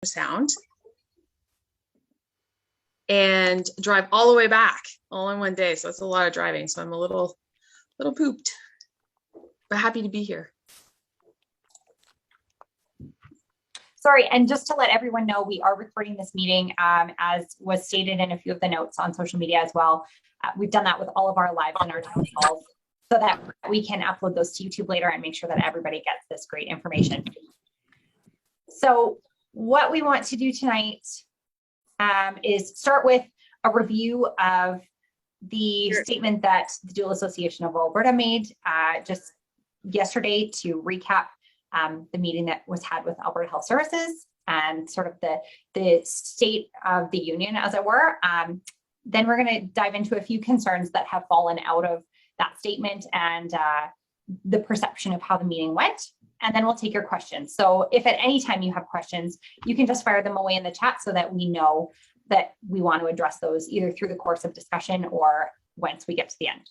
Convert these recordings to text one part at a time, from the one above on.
Sound and drive all the way back all in one day. So it's a lot of driving. So I'm a little pooped, but happy to be here. Sorry, and just to let everyone know, we are recording this meeting as was stated in a few of the notes on social media as well. We've done that with all of our lives and our town calls so that we can upload those to YouTube later and make sure that everybody gets this great information. So what we want to do tonight is start with a review of the statement that the Dual Association of Alberta made just yesterday to recap the meeting that was had with Alberta Health Services and sort of the state of the union, as it were. Then we're going to dive into a few concerns that have fallen out of that statement and the perception of how the meeting went. And then we'll take your questions. So if at any time you have questions, you can just fire them away in the chat so that we know that we want to address those either through the course of discussion or once we get to the end.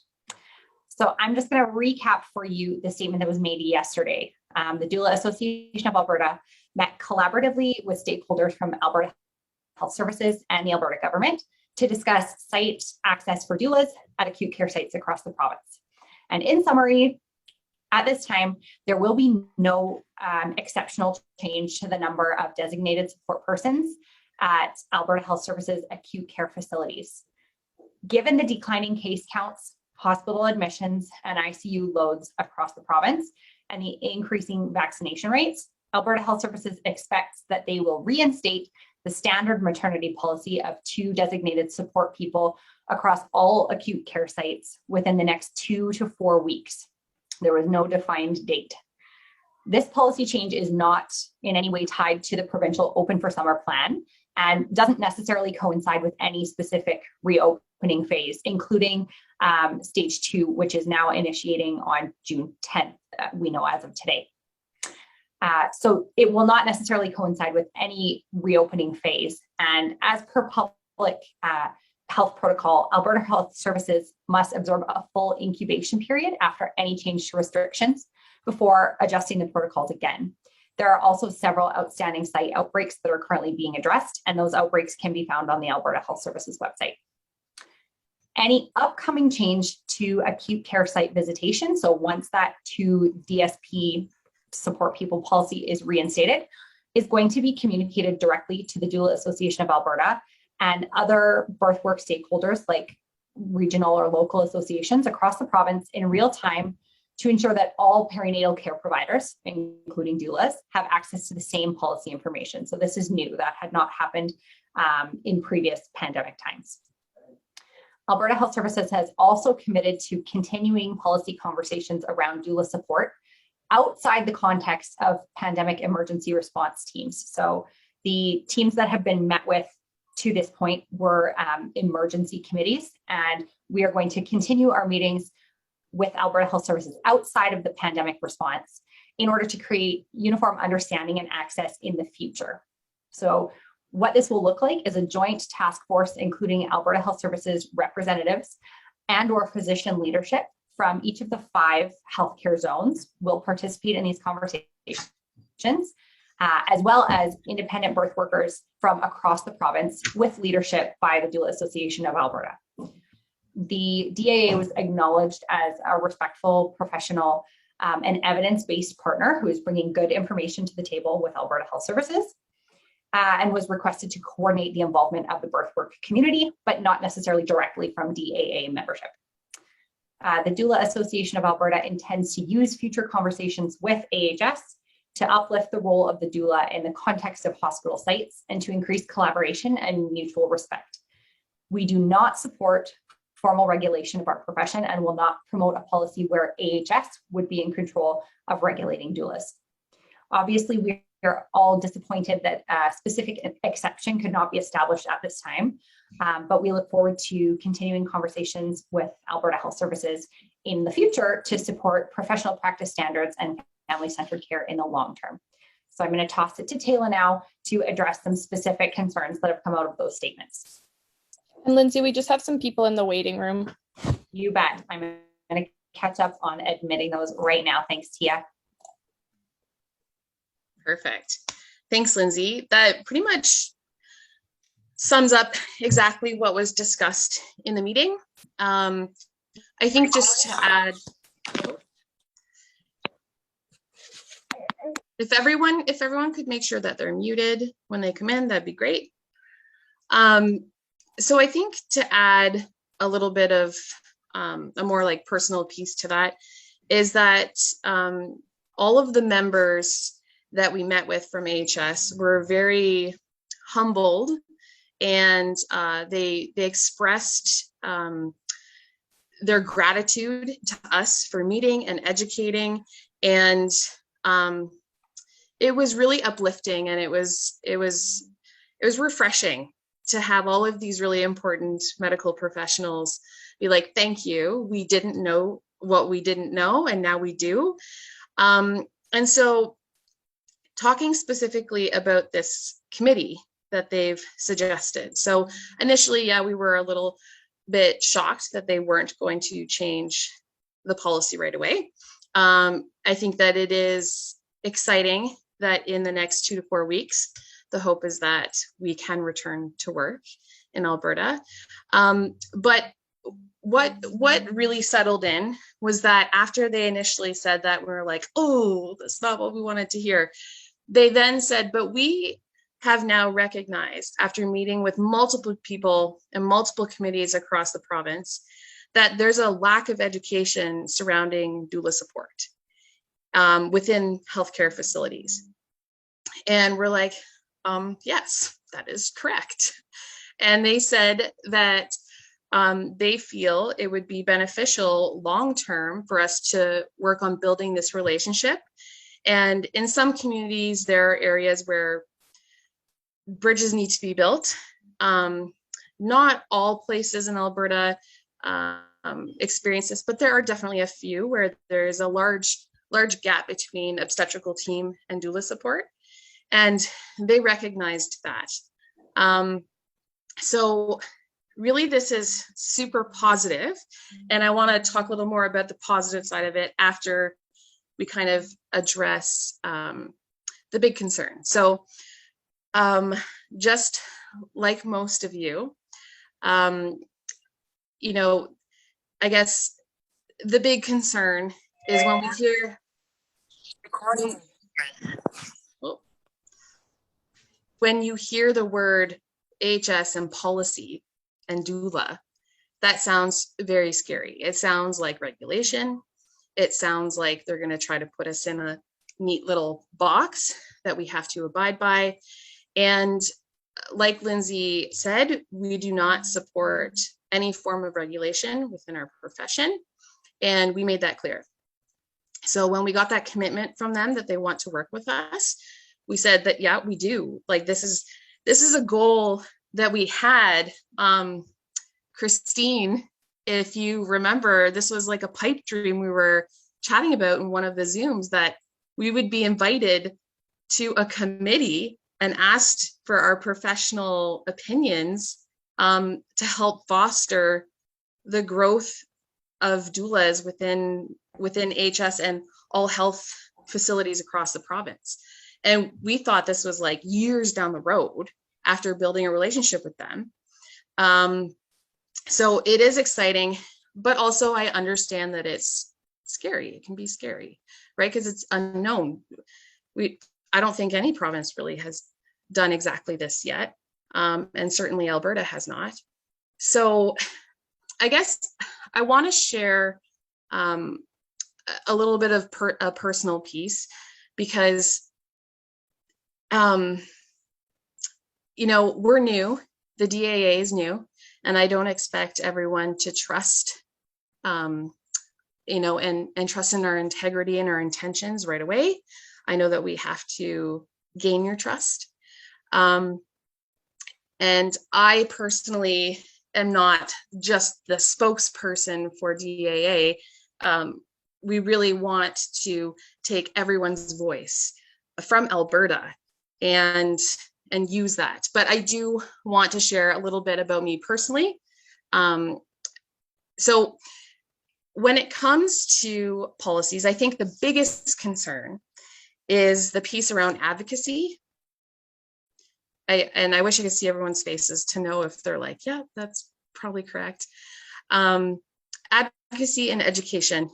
So I'm just going to recap for you the statement that was made yesterday. The Doula Association of Alberta met collaboratively with stakeholders from Alberta Health Services and the Alberta government to discuss site access for doulas at acute care sites across the province. And in summary, at this time, there will be no exceptional change to the number of designated support persons at Alberta Health Services acute care facilities. Given the declining case counts, hospital admissions, and ICU loads across the province, and the increasing vaccination rates, Alberta Health Services expects that they will reinstate the standard maternity policy of 2 designated support people across all acute care sites within the next 2 to 4 weeks. There was no defined date. This policy change is not in any way tied to the provincial Open for Summer plan and doesn't necessarily coincide with any specific reopening phase, including stage 2, which is now initiating on June 10th, we know as of today. So it will not necessarily coincide with any reopening phase. And as per public health protocol, Alberta Health Services must absorb a full incubation period after any change to restrictions before adjusting the protocols again. There are also several outstanding site outbreaks that are currently being addressed, and those outbreaks can be found on the Alberta Health Services website. Any upcoming change to acute care site visitation, so once that 2 DSP support people policy is reinstated, is going to be communicated directly to the Doula Association of Alberta and other birthwork stakeholders like regional or local associations across the province in real time to ensure that all perinatal care providers, including doulas, have access to the same policy information. So this is new. That had not happened in previous pandemic times. Alberta Health Services has also committed to continuing policy conversations around doula support outside the context of pandemic emergency response teams. So the teams that have been met with to this point were emergency committees, and we are going to continue our meetings with Alberta Health Services outside of the pandemic response in order to create uniform understanding and access in the future. So what this will look like is a joint task force, including Alberta Health Services representatives and or physician leadership from each of the 5 healthcare zones will participate in these conversations, as well as independent birth workers from across the province with leadership by the Doula Association of Alberta. The DAA was acknowledged as a respectful, professional, and evidence-based partner who is bringing good information to the table with Alberta Health Services, and was requested to coordinate the involvement of the birthwork community, but not necessarily directly from DAA membership. The Doula Association of Alberta intends to use future conversations with AHS to uplift the role of the doula in the context of hospital sites and to increase collaboration and mutual respect. We do not support formal regulation of our profession and will not promote a policy where AHS would be in control of regulating doulas. Obviously, we are all disappointed that a specific exception could not be established at this time, but we look forward to continuing conversations with Alberta Health Services in the future to support professional practice standards and family-centered care in the long term. So I'm going to toss it to Tayla now to address some specific concerns that have come out of those statements. And Lindsey, we just have some people in the waiting room. You bet. I'm going to catch up on admitting those right now. Thanks, Tia. Perfect. Thanks, Lindsay. That pretty much sums up exactly what was discussed in the meeting. I think just to add, if everyone could make sure that they're muted when they come in, that'd be great. So I think to add a little bit of a more like personal piece to that is that all of the members that we met with from AHS were very humbled, and they expressed their gratitude to us for meeting and educating, and it was really uplifting, and it was refreshing to have all of these really important medical professionals be like, thank you, we didn't know what we didn't know, and now we do. And so talking specifically about this committee that they've suggested. So initially, yeah, we were a little bit shocked that they weren't going to change the policy right away. I think that it is exciting that in the next 2 to 4 weeks, the hope is that we can return to work in Alberta. But what really settled in was that after they initially said that, we were like, oh, that's not what we wanted to hear. They then said, but we have now recognized, after meeting with multiple people and multiple committees across the province, that there's a lack of education surrounding doula support within healthcare facilities. And we're like, yes, that is correct. And they said that they feel it would be beneficial long-term for us to work on building this relationship. And in some communities, there are areas where bridges need to be built. Not all places in Alberta experience this, but there are definitely a few where there's a large gap between obstetrical team and doula support. And they recognized that. So really, this is super positive. And I want to talk a little more about the positive side of it after we kind of address the big concern. So just like most of you, you know, I guess the big concern is when we hear when you hear the word AHS and policy and doula, that sounds very scary. It sounds like regulation. It sounds like they're going to try to put us in a neat little box that we have to abide by. And like Lindsay said, we do not support any form of regulation within our profession. And we made that clear. So when we got that commitment from them that they want to work with us, we said that, yeah, we do. Like, this is a goal that we had. Christine, if you remember, this was like a pipe dream we were chatting about in one of the Zooms, that we would be invited to a committee and asked for our professional opinions to help foster the growth of doulas within HS and all health facilities across the province. And we thought this was like years down the road after building a relationship with them. So it is exciting, but also I understand that it's scary. It can be scary, right? Because it's unknown. I don't think any province really has done exactly this yet. And certainly Alberta has not. So I guess I want to share a little bit of a personal piece, because you know, we're new, the DAA is new, and I don't expect everyone to trust, you know, and trust in our integrity and our intentions right away. I know that we have to gain your trust. And I personally am not just the spokesperson for DAA. We really want to take everyone's voice from Alberta and use that. But I do want to share a little bit about me personally. So when it comes to policies, I think the biggest concern is the piece around advocacy I wish I could see everyone's faces to know if they're like, yeah, that's probably correct. Advocacy and education,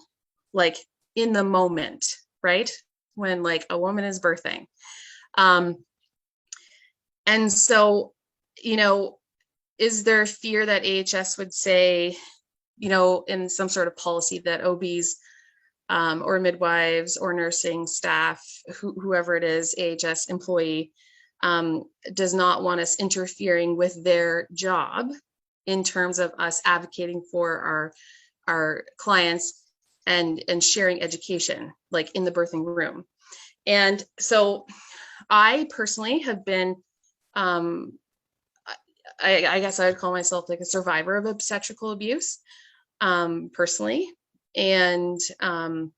like in the moment, right? When like a woman is birthing. And so, you know, is there fear that AHS would say, you know, in some sort of policy that OBs or midwives or nursing staff, whoever it is, AHS employee, does not want us interfering with their job in terms of us advocating for our clients and sharing education, like in the birthing room. And so I personally have been, I guess I would call myself like a survivor of obstetrical abuse, personally. And I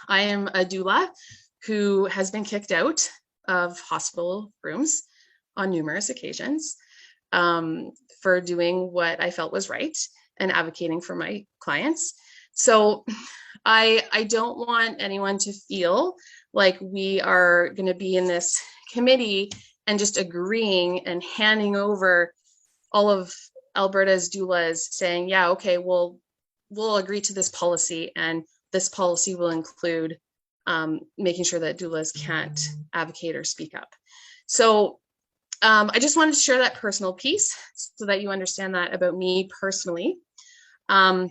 am a doula who has been kicked out of hospital rooms on numerous occasions, for doing what I felt was right and advocating for my clients. So I don't want anyone to feel like we are going to be in this committee and just agreeing and handing over all of Alberta's doulas saying, yeah, okay, we'll agree to this policy, and this policy will include making sure that doulas can't advocate or speak up. So I just wanted to share that personal piece so that you understand that about me personally. And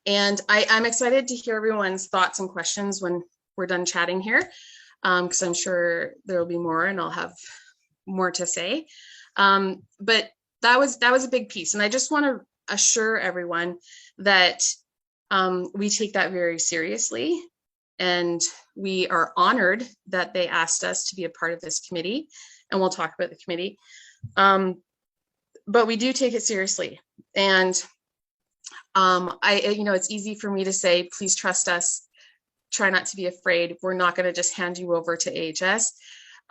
I'm excited to hear everyone's thoughts and questions when we're done chatting here, because I'm sure there will be more and I'll have more to say. But that was a big piece. And I just want to assure everyone that we take that very seriously. And we are honored that they asked us to be a part of this committee. And we'll talk about the committee. But we do take it seriously. And it's easy for me to say, please trust us, try not to be afraid. We're not going to just hand you over to AHS.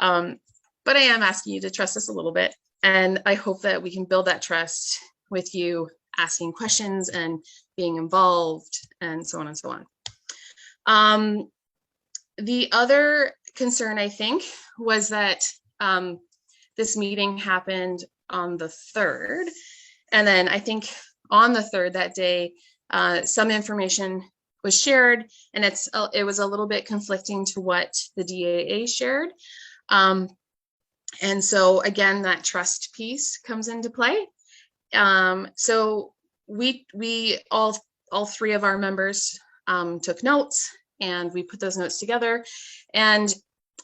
But I am asking you to trust us a little bit. And I hope that we can build that trust with you asking questions and being involved and so on and so on. The other concern, I think, was that this meeting happened on the 3rd. And then I think on the 3rd that day, some information was shared, and it was a little bit conflicting to what the DAA shared. And so again, that trust piece comes into play. So we all three of our members took notes, and we put those notes together. And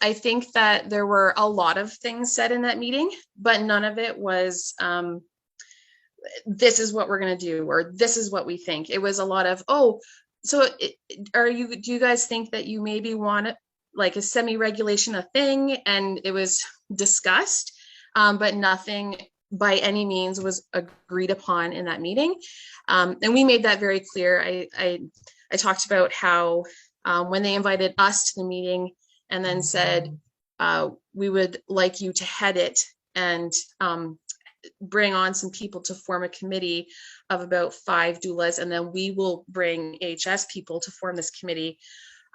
I think that there were a lot of things said in that meeting, but none of it was this is what we're going to do, or this is what we think. It was a lot of, do you guys think that you maybe want it, like a semi-regulation a thing? And it was discussed, but nothing by any means was agreed upon in that meeting. And we made that very clear. I talked about how when they invited us to the meeting and then said, we would like you to head it and bring on some people to form a committee of about 5 doulas, and then we will bring AHS people to form this committee.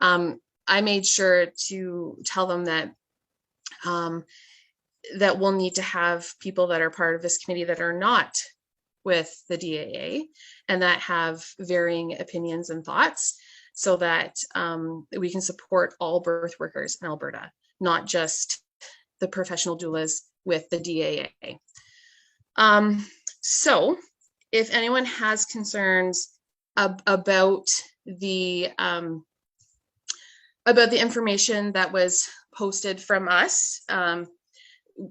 I made sure to tell them that that we'll need to have people that are part of this committee that are not with the DAA and that have varying opinions and thoughts, so that we can support all birth workers in Alberta, not just the professional doulas with the DAA. So if anyone has concerns about the information that was posted from us,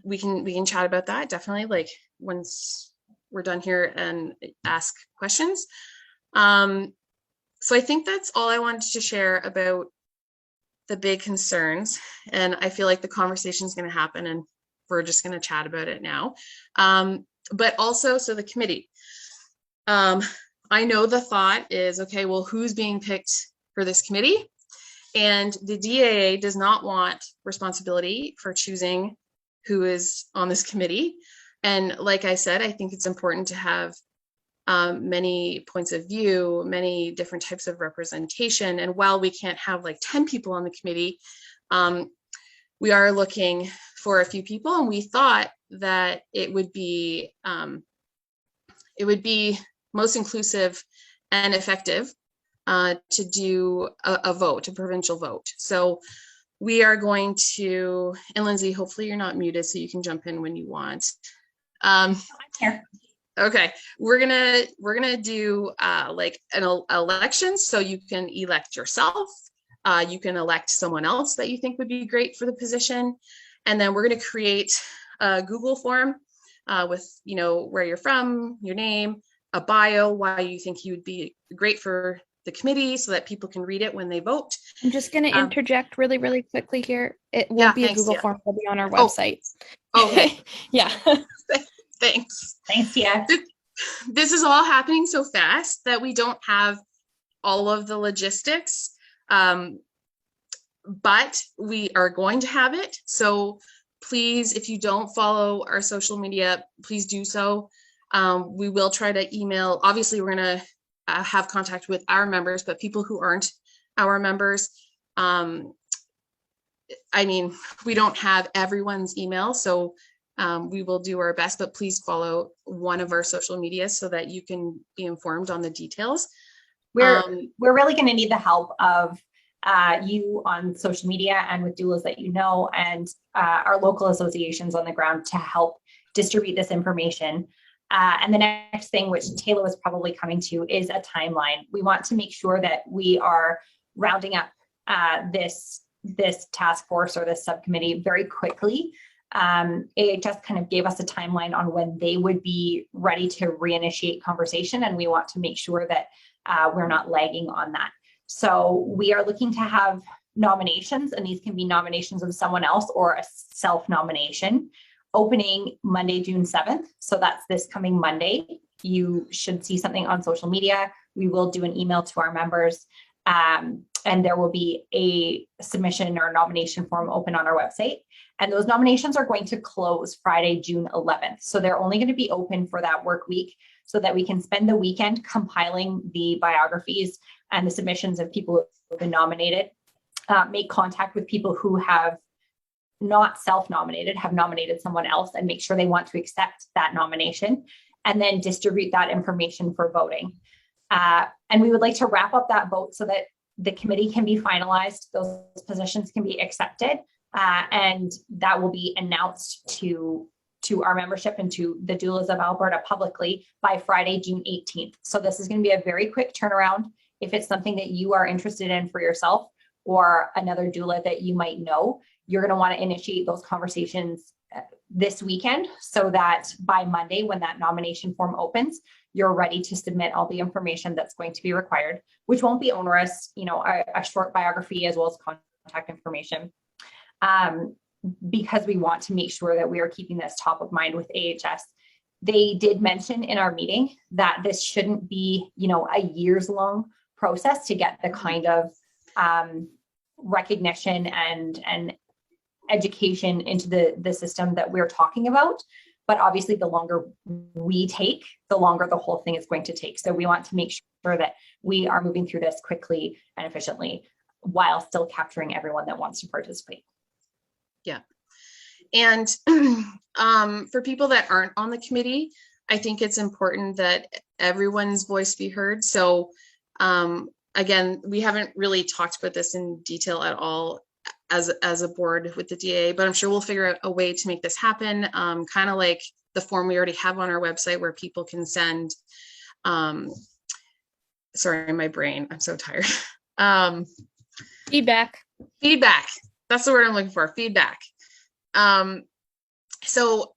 we can chat about that definitely, like once we're done here, and ask questions. So I think that's all I wanted to share about the big concerns, and I feel like the conversation is going to happen, and we're just going to chat about it now. But also, so the committee, I know the thought is, okay, well, who's being picked for this committee? And the DAA does not want responsibility for choosing who is on this committee. And like I said, I think it's important to have many points of view, many different types of representation. And while we can't have like 10 people on the committee, we are looking for a few people, and we thought that it would be most inclusive and effective to do a vote, a provincial vote. So we are going to, and Lindsey, hopefully you're not muted so you can jump in when you want. I'm here. Okay, we're gonna do like an election, so you can elect yourself. You can elect someone else that you think would be great for the position, and then we're gonna create a Google form with, you know, where you're from, your name, a bio, why you think you would be great for the committee, so that people can read it when they vote. I'm just going to interject really, really quickly here. It won't Yeah, be a thanks, Google Tia. form. It'll be on our website. Okay. Yeah. Thanks. Thanks, Tia. This is all happening so fast that we don't have all of the logistics, but we are going to have it. So please, if you don't follow our social media, please do so. We will try to email. Obviously, we're going to have contact with our members, but people who aren't our members, I mean, we don't have everyone's email, so we will do our best, but please follow one of our social media so that you can be informed on the details. We're really going to need the help of you on social media and with doulas that you know, and our local associations on the ground to help distribute this information. And the next thing, which Tayla was probably coming to, is a timeline. We want to make sure that we are rounding up this task force or this subcommittee very quickly. It just kind of gave us a timeline on when they would be ready to reinitiate conversation, and we want to make sure that we're not lagging on that. So we are looking to have nominations, and these can be nominations of someone else or a self-nomination, opening Monday, June 7th. So that's this coming Monday. You should see something on social media. We will do an email to our members, and there will be a submission or nomination form open on our website. And those nominations are going to close Friday, June 11th. So they're only going to be open for that work week so that we can spend the weekend compiling the biographies and the submissions of people who have been nominated, make contact with people who have not self-nominated, have nominated someone else, and make sure they want to accept that nomination, and then distribute that information for voting. And we would like to wrap up that vote so that the committee can be finalized, those positions can be accepted, and that will be announced to our membership and to the doulas of Alberta publicly by Friday, June 18th. So this is going to be a very quick turnaround. If it's something that you are interested in for yourself or another doula that you might know, you're going to want to initiate those conversations this weekend so that by Monday, when that nomination form opens, you're ready to submit all the information that's going to be required, which won't be onerous, you know, a short biography as well as contact information, because we want to make sure that we are keeping this top of mind with AHS. They did mention in our meeting that this shouldn't be, you know, a years-long process to get the kind of recognition and education into the system that we're talking about. But obviously, the longer we take, the longer the whole thing is going to take. So we want to make sure that we are moving through this quickly and efficiently while still capturing everyone that wants to participate. Yeah. And for people that aren't on the committee, I think it's important that everyone's voice be heard. So again, we haven't really talked about this in detail at all as a board with the DA, but I'm sure we'll figure out a way to make this happen, kind of like the form we already have on our website where people can send, sorry, my brain, I'm so tired. Feedback. That's the word I'm looking for, feedback. So,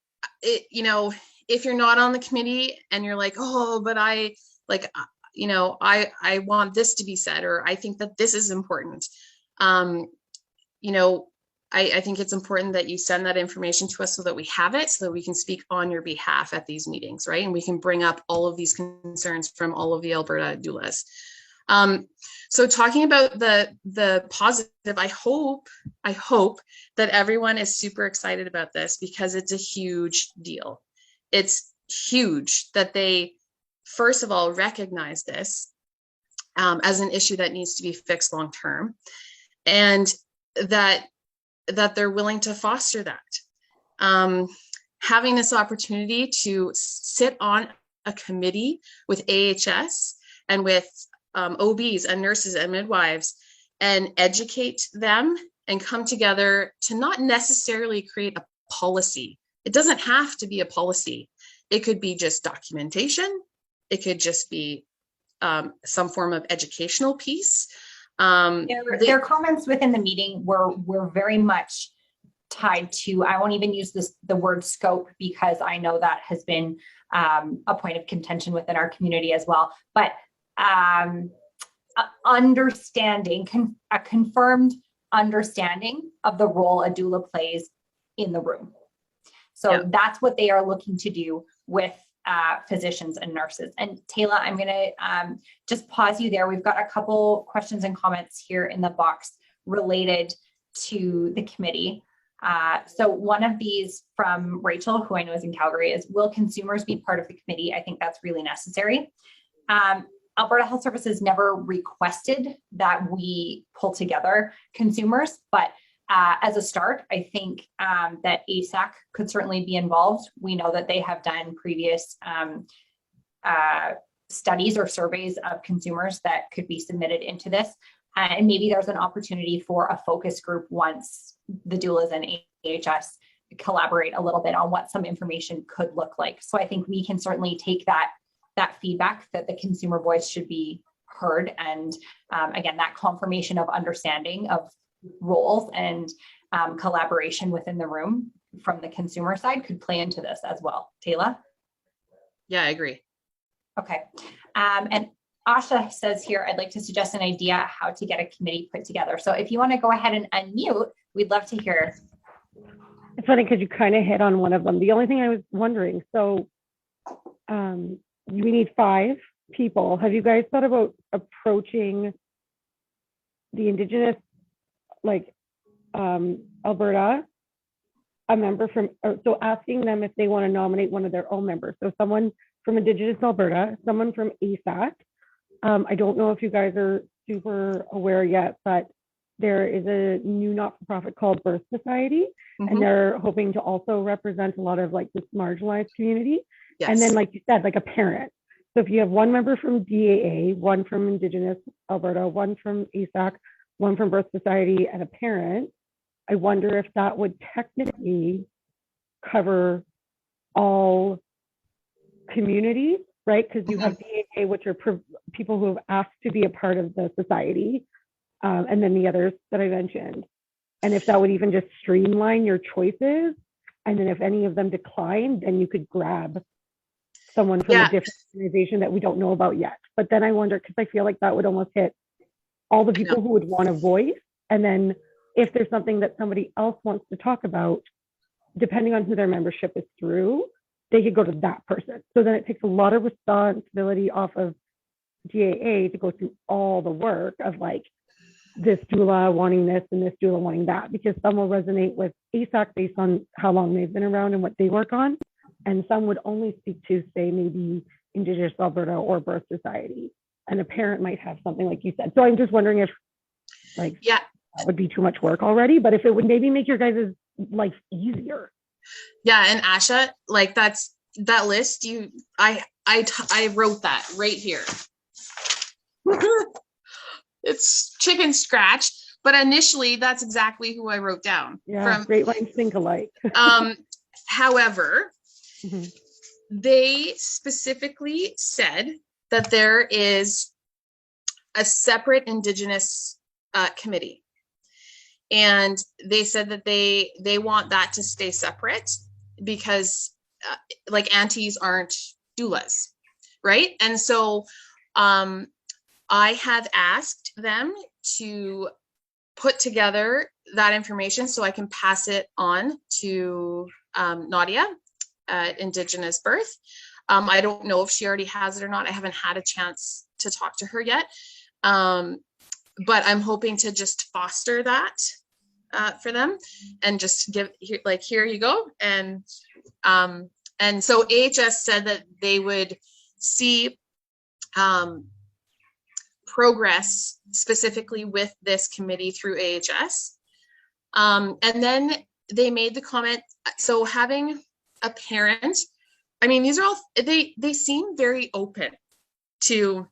you know, if you're not on the committee and you're like, oh, but I want this to be said, or I think that this is important. You know, I think it's important that you send that information to us so that we have it, so that we can speak on your behalf at these meetings, right? And we can bring up all of these concerns from all of the Alberta doulas. So talking about the positive, I hope that everyone is super excited about this because it's a huge deal. It's huge that they, first of all, recognize this as an issue that needs to be fixed long term, and that they're willing to foster that. having this opportunity to sit on a committee with AHS and with OBs and nurses and midwives and educate them and come together to not necessarily create a policy. It doesn't have to be a policy. It could be just documentation. It could just be some form of educational piece. Their comments within the meeting were very much tied to, I won't even use the word scope, because I know that has been a point of contention within our community as well, but understanding, a confirmed understanding of the role a doula plays in the room. So that's what they are looking to do with physicians and nurses. And Tayla, I'm going to just pause you there. We've got a couple questions and comments here in the box related to the committee. So one of these from Rachel, who I know is in Calgary, is, will consumers be part of the committee? I think that's really necessary. Alberta Health Services never requested that we pull together consumers, but as a start, I think that ASAC could certainly be involved. We know that they have done previous studies or surveys of consumers that could be submitted into this. And maybe there's an opportunity for a focus group once the doulas and AHS collaborate a little bit on what some information could look like. So I think we can certainly take that feedback that the consumer voice should be heard. And again, that confirmation of understanding of roles and collaboration within the room from the consumer side could play into this as well. Tayla? Yeah, I agree. Okay. And Asha says here, I'd like to suggest an idea how to get a committee put together. So if you want to go ahead and unmute, we'd love to hear. It's funny because you kind of hit on one of them. The only thing I was wondering, so we need 5 people. Have you guys thought about approaching the Indigenous, like Alberta, a member from, so asking them if they want to nominate one of their own members. So someone from Indigenous Alberta, someone from ASAC. I don't know if you guys are super aware yet, but there is a new not-for-profit called Birth Society, and they're hoping to also represent a lot of like this marginalized community. Yes. And then, like you said, like a parent. So if you have one member from DAA, one from Indigenous Alberta, one from ASAC, one from Birth Society, and a parent, I wonder if that would technically cover all communities, right? Because you have DAA, which are people who have asked to be a part of the society, and then the others that I mentioned. And if that would even just streamline your choices, and then if any of them decline, then you could grab someone from a different organization that we don't know about yet. But then I wonder, because I feel like that would almost hit all the people who would want a voice. And then if there's something that somebody else wants to talk about, depending on who their membership is through, they could go to that person. So then it takes a lot of responsibility off of GAA to go through all the work of like this doula wanting this and this doula wanting that, because some will resonate with ASAC based on how long they've been around and what they work on. And some would only speak to, say, maybe Indigenous Alberta or Birth Society. And a parent might have something like you said. So I'm just wondering if like that would be too much work already, but if it would maybe make your guys' life easier. Yeah, and Asha, like that list, I wrote that right here. It's chicken scratch, but initially that's exactly who I wrote down. Yeah, great minds think alike. However, they specifically said that there is a separate Indigenous committee. And they said that they want that to stay separate because like aunties aren't doulas, right? And so I had asked them to put together that information so I can pass it on to Nadia at Indigenous Birth. I don't know if she already has it or not. I haven't had a chance to talk to her yet. But I'm hoping to just foster that for them and just give like, here you go. And so AHS said that they would see progress specifically with this committee through AHS. And then they made the comment, so having a parent, I mean, these are all, they seem very open to,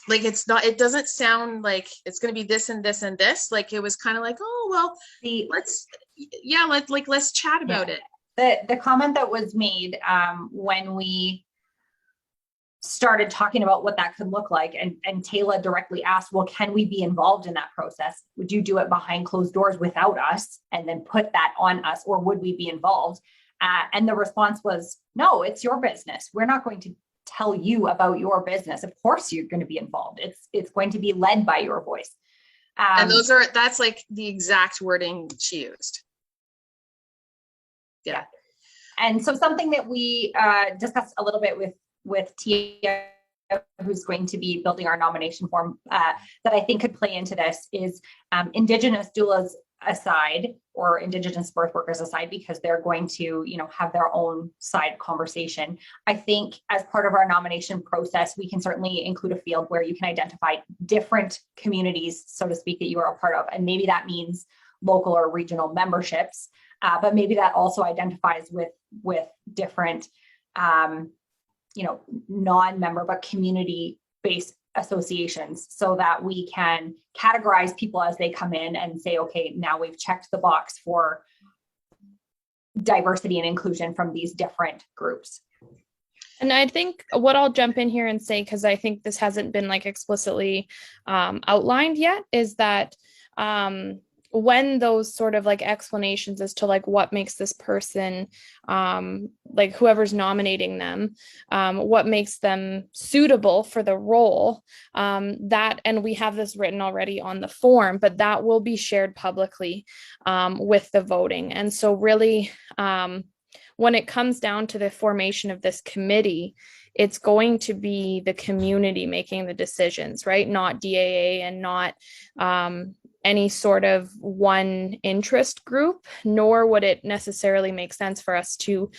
like, it's not, it doesn't sound like it's going to be this and this and this. Like, it was kind of like, oh, well, let's chat about it. The comment that was made when we started talking about what that could look like, and Tayla directly asked, well, can we be involved in that process? Would you do it behind closed doors without us and then put that on us, or would we be involved? And the response was, no, it's your business. We're not going to tell you about your business. Of course you're going to be involved. It's going to be led by your voice. And that's like the exact wording she used. Yeah. And so something that we discussed a little bit with Tia, who's going to be building our nomination form, that I think could play into this is Indigenous doulas aside, or Indigenous birth workers aside, because they're going to, have their own side conversation. I think as part of our nomination process, we can certainly include a field where you can identify different communities, so to speak, that you are a part of. And maybe that means local or regional memberships, but maybe that also identifies with different, non-member, but community-based associations, so that we can categorize people as they come in and say, okay, now we've checked the box for diversity and inclusion from these different groups. And I think what I'll jump in here and say, because I think this hasn't been like explicitly outlined yet, is that when those sort of like explanations as to like what makes this person, like whoever's nominating them, what makes them suitable for the role, that, and we have this written already on the form, but that will be shared publicly with the voting. And so really, when it comes down to the formation of this committee, it's going to be the community making the decisions, right? Not DAA and not any sort of one interest group, nor would it necessarily make sense for us to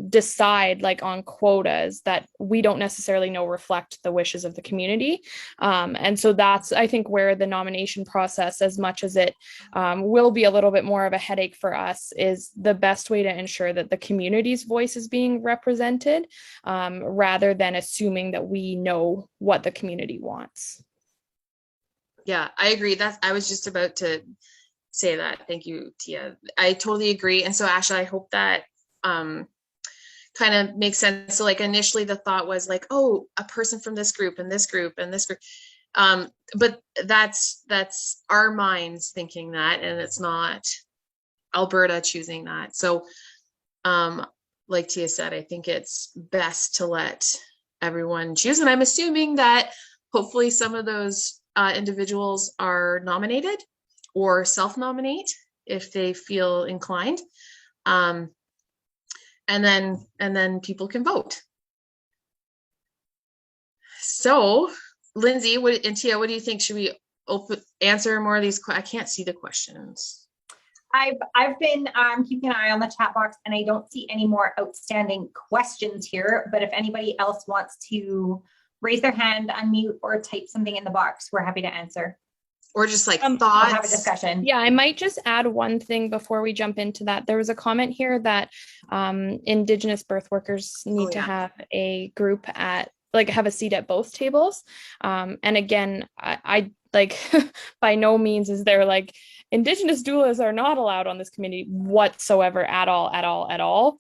decide like on quotas that we don't necessarily know reflect the wishes of the community. And so that's, I think, where the nomination process, as much as it will be a little bit more of a headache for us, is the best way to ensure that the community's voice is being represented, rather than assuming that we know what the community wants. Yeah, I agree. I was just about to say that. Thank you, Tia. I totally agree. And so, Asha, I hope that kind of makes sense. So like initially the thought was like, oh, a person from this group and this group and this group. But that's our minds thinking that, and it's not Alberta choosing that. So like Tia said, I think it's best to let everyone choose. And I'm assuming that hopefully some of those individuals are nominated or self-nominate if they feel inclined, and then people can vote. So, Lindsey and Tia, what do you think? Should we answer more of these? I can't see the questions. I've been keeping an eye on the chat box, and I don't see any more outstanding questions here. But if anybody else wants to raise their hand, unmute, or type something in the box, we're happy to answer. Or just like thoughts. We'll have a discussion. Yeah, I might just add one thing before we jump into that. There was a comment here that Indigenous birth workers need to have a group have a seat at both tables. And again, I like by no means is there like Indigenous doulas are not allowed on this committee whatsoever at all.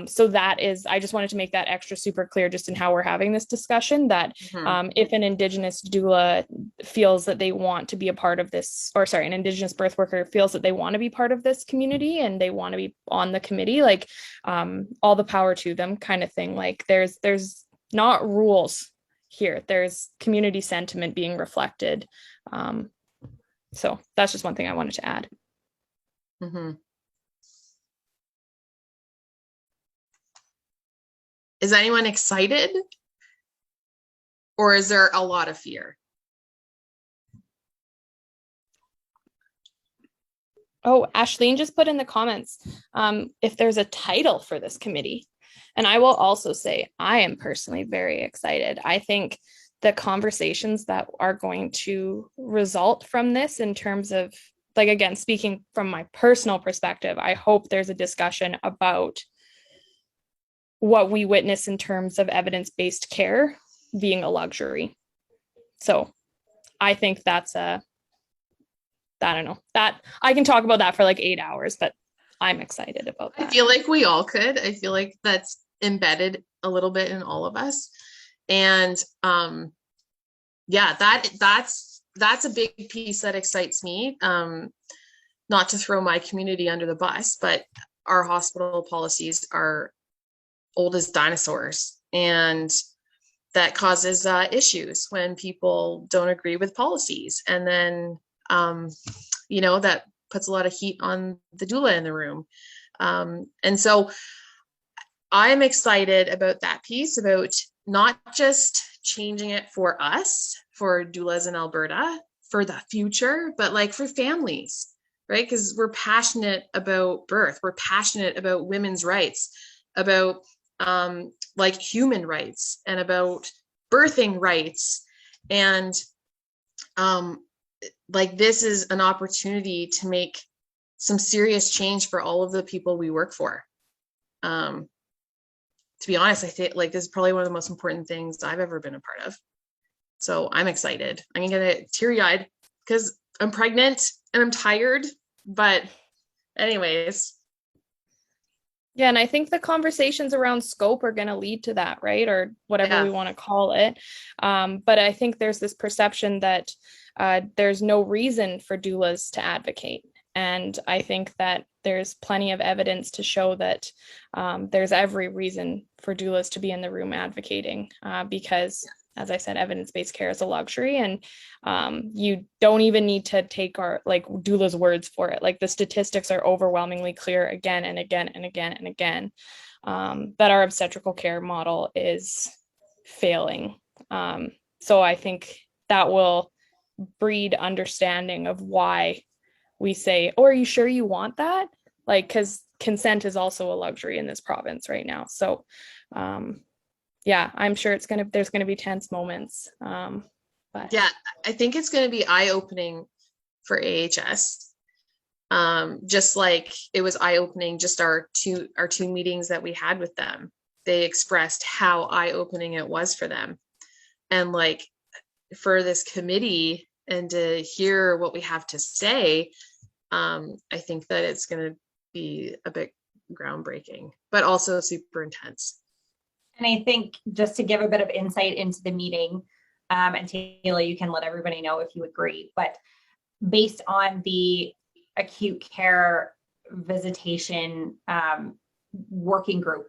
So that is, I just wanted to make that extra super clear just in how we're having this discussion, that if an Indigenous doula feels that they want to be a part of this, or sorry, an Indigenous birth worker feels that they want to be part of this community and they want to be on the committee, like all the power to them kind of thing. Like there's not rules here. There's community sentiment being reflected. So that's just one thing I wanted to add. Mm-hmm. Is anyone excited? Or is there a lot of fear? Oh, Ashleen just put in the comments if there's a title for this committee. And I will also say I am personally very excited. I think the conversations that are going to result from this in terms of like, again, speaking from my personal perspective, I hope there's a discussion about what we witness in terms of evidence-based care being a luxury. So I think that's I don't know, that I can talk about that for like 8 hours, but I'm excited about that. I feel like we all could. I feel like that's embedded a little bit in all of us. And yeah, that's a big piece that excites me. Not to throw my community under the bus, but our hospital policies are old as dinosaurs, and that causes issues when people don't agree with policies. And then, that puts a lot of heat on the doula in the room. And so I'm excited about that piece, about not just changing it for us, for doulas in Alberta, for the future, but like for families, right? Because we're passionate about birth. We're passionate about women's rights, about like human rights, and about birthing rights. And like, this is an opportunity to make some serious change for all of the people we work for. To be honest, I think like this is probably one of the most important things I've ever been a part of. So I'm excited. I'm gonna get teary-eyed because I'm pregnant and I'm tired, but anyways. Yeah, and I think the conversations around scope are going to lead to that, right? Or whatever we want to call it. But I think there's this perception that there's no reason for doulas to advocate. And I think that there's plenty of evidence to show that there's every reason for doulas to be in the room advocating because, as I said, evidence-based care is a luxury, and you don't even need to take our like doula's words for it. Like, the statistics are overwhelmingly clear again and again and again and again that our obstetrical care model is failing. So I think that will breed understanding of why we say, oh, are you sure you want that? Like, because consent is also a luxury in this province right now. So yeah, I'm sure there's gonna be tense moments. But yeah, I think it's gonna be eye-opening for AHS. Just like it was eye-opening, just our two meetings that we had with them. They expressed how eye-opening it was for them. And like, for this committee and to hear what we have to say, I think that it's gonna be a bit groundbreaking, but also super intense. And I think just to give a bit of insight into the meeting, and Tayla, you can let everybody know if you agree, but based on the acute care visitation working group,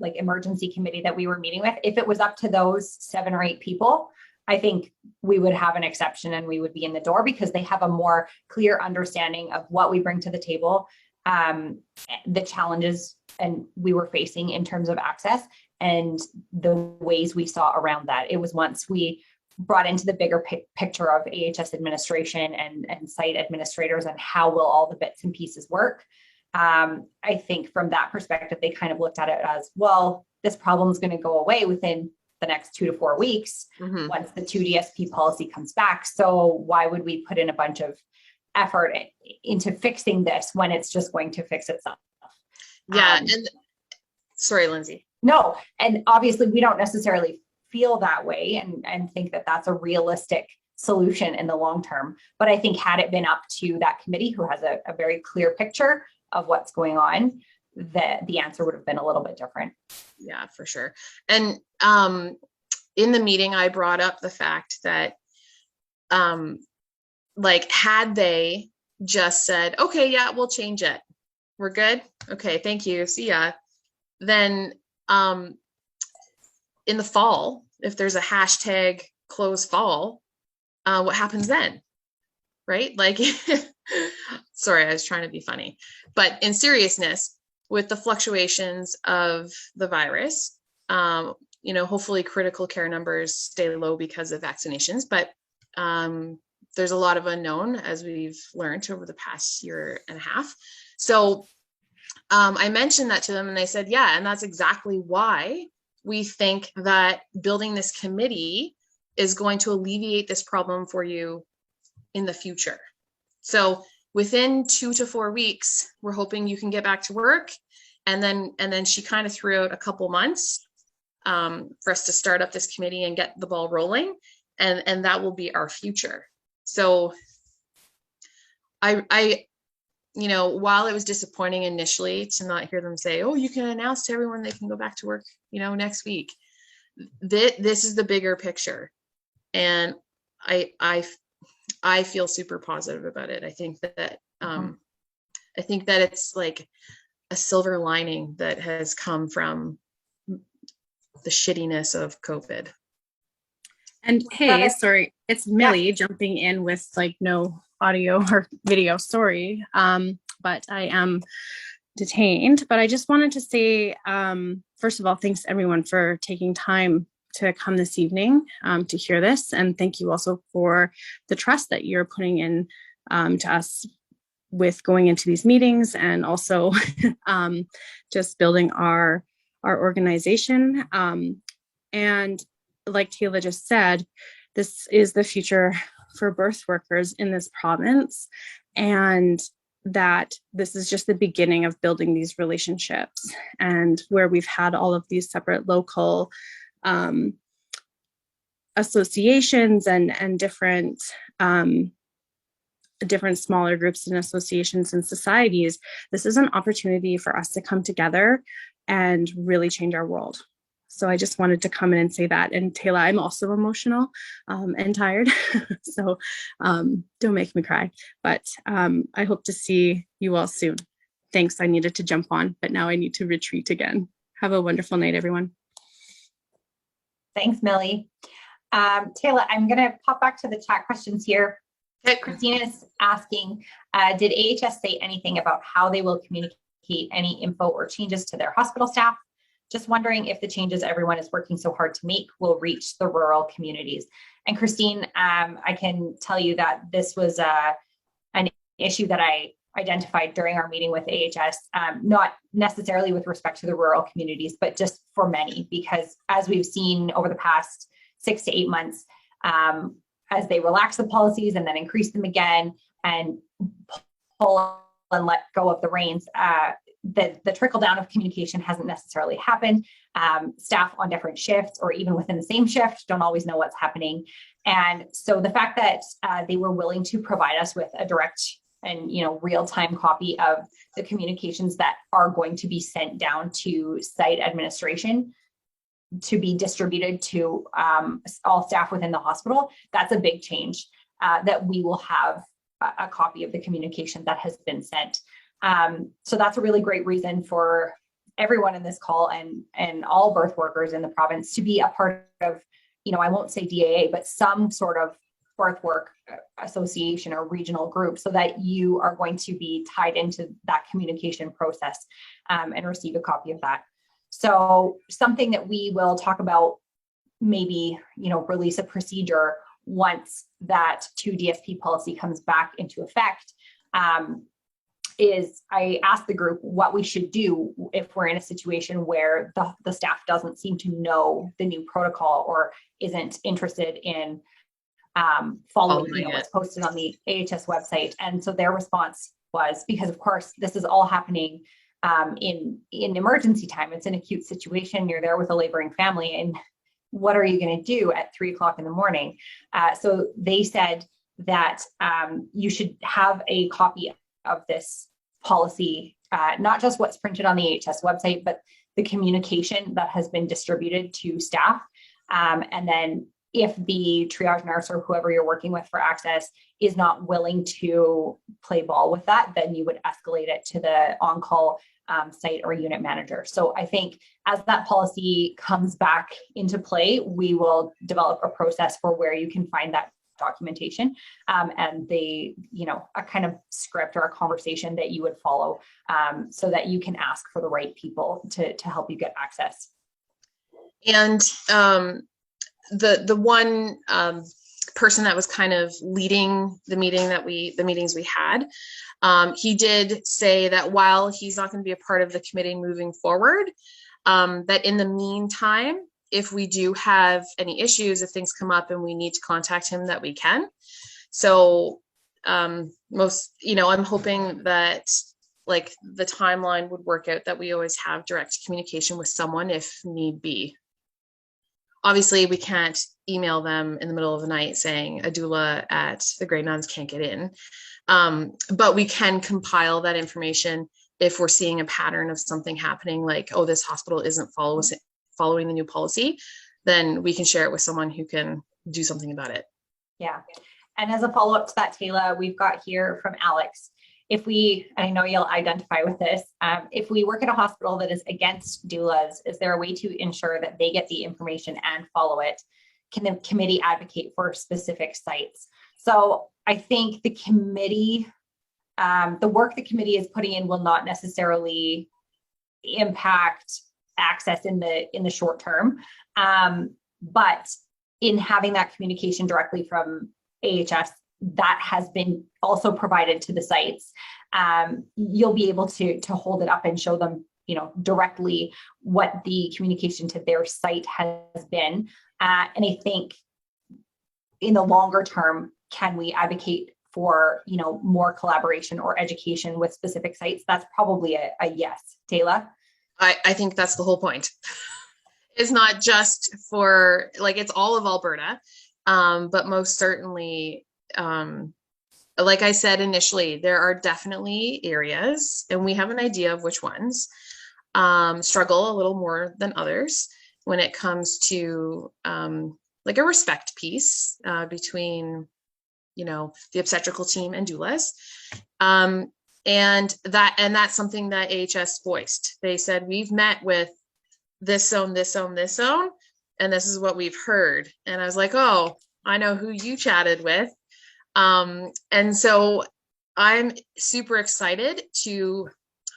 like emergency committee that we were meeting with, if it was up to those 7 or 8 people, I think we would have an exception and we would be in the door because they have a more clear understanding of what we bring to the table, the challenges and we were facing in terms of access and the ways we saw around that. It was once we brought into the bigger picture of AHS administration and site administrators and how will all the bits and pieces work. I think from that perspective, they kind of looked at it as, well, this problem is going to go away within the next 2 to 4 weeks once the 2DSP policy comes back. So why would we put in a bunch of effort into fixing this when it's just going to fix itself? Yeah. And sorry, Lindsay. No, and obviously we don't necessarily feel that way and think that that's a realistic solution in the long term. But I think had it been up to that committee who has a very clear picture of what's going on, the answer would have been a little bit different. Yeah, for sure. And in the meeting, I brought up the fact that like, had they just said, okay, yeah, we'll change it. We're good. Okay, thank you. See ya. Then in the fall, if there's a hashtag close fall, what happens then? Right? Like, sorry, I was trying to be funny. But in seriousness, with the fluctuations of the virus, hopefully critical care numbers stay low because of vaccinations, but there's a lot of unknown, as we've learned over the past year and a half. So I mentioned that to them and they said, yeah, and that's exactly why we think that building this committee is going to alleviate this problem for you in the future. So within 2 to 4 weeks, we're hoping you can get back to work. And then she kind of threw out a couple months for us to start up this committee and get the ball rolling. And that will be our future. So I while it was disappointing initially to not hear them say, oh, you can announce to everyone they can go back to work, next week. This is the bigger picture. And I feel super positive about it. I think that it's like a silver lining that has come from the shittiness of COVID. And hey, sorry, it's Millie jumping in with like no audio or video, sorry. But I am detained. But I just wanted to say, first of all, thanks everyone for taking time to come this evening to hear this. And thank you also for the trust that you're putting in to us with going into these meetings, and also just building our organization. And like Tayla just said, this is the future for birth workers in this province, and that this is just the beginning of building these relationships, and where we've had all of these separate local associations and different smaller groups and associations and societies. This is an opportunity for us to come together and really change our world. So I just wanted to come in and say that. And Tayla, I'm also emotional and tired. So don't make me cry. But I hope to see you all soon. Thanks. I needed to jump on, but now I need to retreat again. Have a wonderful night, everyone. Thanks, Millie. Tayla, I'm going to pop back to the chat questions here. Christina's asking, did AHS say anything about how they will communicate any info or changes to their hospital staff? Just wondering if the changes everyone is working so hard to make will reach the rural communities. And Christine, I can tell you that this was an issue that I identified during our meeting with AHS, not necessarily with respect to the rural communities, but just for many, because as we've seen over the past 6 to 8 months, as they relax the policies and then increase them again and pull and let go of the reins, the trickle down of communication hasn't necessarily happened. Staff on different shifts or even within the same shift don't always know what's happening. And so the fact that they were willing to provide us with a direct and real-time copy of the communications that are going to be sent down to site administration to be distributed to all staff within the hospital, that's a big change, that we will have a copy of the communication that has been sent. So that's a really great reason for everyone in this call and all birth workers in the province to be a part of, I won't say DAA, but some sort of birth work association or regional group, so that you are going to be tied into that communication process and receive a copy of that. So something that we will talk about, maybe, release a procedure once that 2 DSP policy comes back into effect, is I asked the group what we should do if we're in a situation where the staff doesn't seem to know the new protocol or isn't interested in following what's posted on the AHS website. And so their response was, because of course this is all happening in emergency time, it's an acute situation, you're there with a laboring family, and what are you going to do at 3 o'clock in the morning? So they said that you should have a copy of this policy, not just what's printed on the AHS website, but the communication that has been distributed to staff. And then if the triage nurse or whoever you're working with for access is not willing to play ball with that, then you would escalate it to the on-call site or unit manager. So I think as that policy comes back into play, we will develop a process for where you can find that documentation and a kind of script or a conversation that you would follow, so that you can ask for the right people to help you get access. And the one person that was kind of leading the meetings we had, he did say that while he's not going to be a part of the committee moving forward, that in the meantime, if we do have any issues, if things come up and we need to contact him, that we can. So most, I'm hoping that like the timeline would work out, that we always have direct communication with someone if need be. Obviously, we can't email them in the middle of the night saying a doula at the Grey Nuns can't get in. But we can compile that information if we're seeing a pattern of something happening, like, oh, this hospital isn't following the new policy, then we can share it with someone who can do something about it. Yeah. And as a follow-up to that, Tayla, we've got here from Alex. If we, and I know you'll identify with this, if we work at a hospital that is against doulas, is there a way to ensure that they get the information and follow it? Can the committee advocate for specific sites? So I think the committee, the work the committee is putting in will not necessarily impact access in the short term. But in having that communication directly from AHS, that has been also provided to the sites, you'll be able to hold it up and show them, directly what the communication to their site has been. And I think in the longer term, can we advocate for, more collaboration or education with specific sites? That's probably a yes. Tayla? I think that's the whole point. It's not just for, like, it's all of Alberta, but most certainly, like I said initially, there are definitely areas, and we have an idea of which ones struggle a little more than others when it comes to like a respect piece between, the obstetrical team and doulas. And that's something that AHS voiced. They said, we've met with this zone, this zone, this zone, and this is what we've heard. And I was like, oh, I know who you chatted with. And so I'm super excited to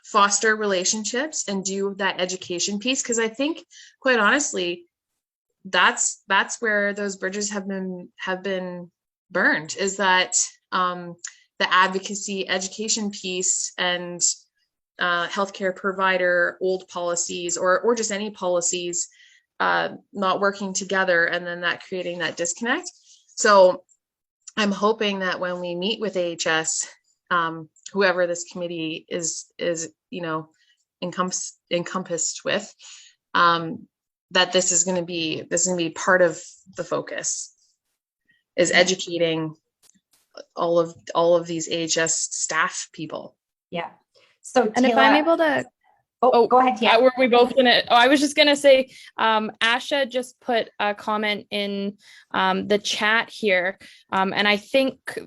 foster relationships and do that education piece, because I think, quite honestly, that's where those bridges have been burned, is that the advocacy education piece and healthcare provider old policies or just any policies not working together, and then that creating that disconnect. So I'm hoping that when we meet with AHS, whoever this committee is encompassed with, that this is going to be part of the focus, is educating all of these AHS staff people. Yeah. So And Tayla, if I'm able to, go ahead. Yeah. were we both gonna? Oh, I was just gonna say, Asha just put a comment in the chat here, and I think,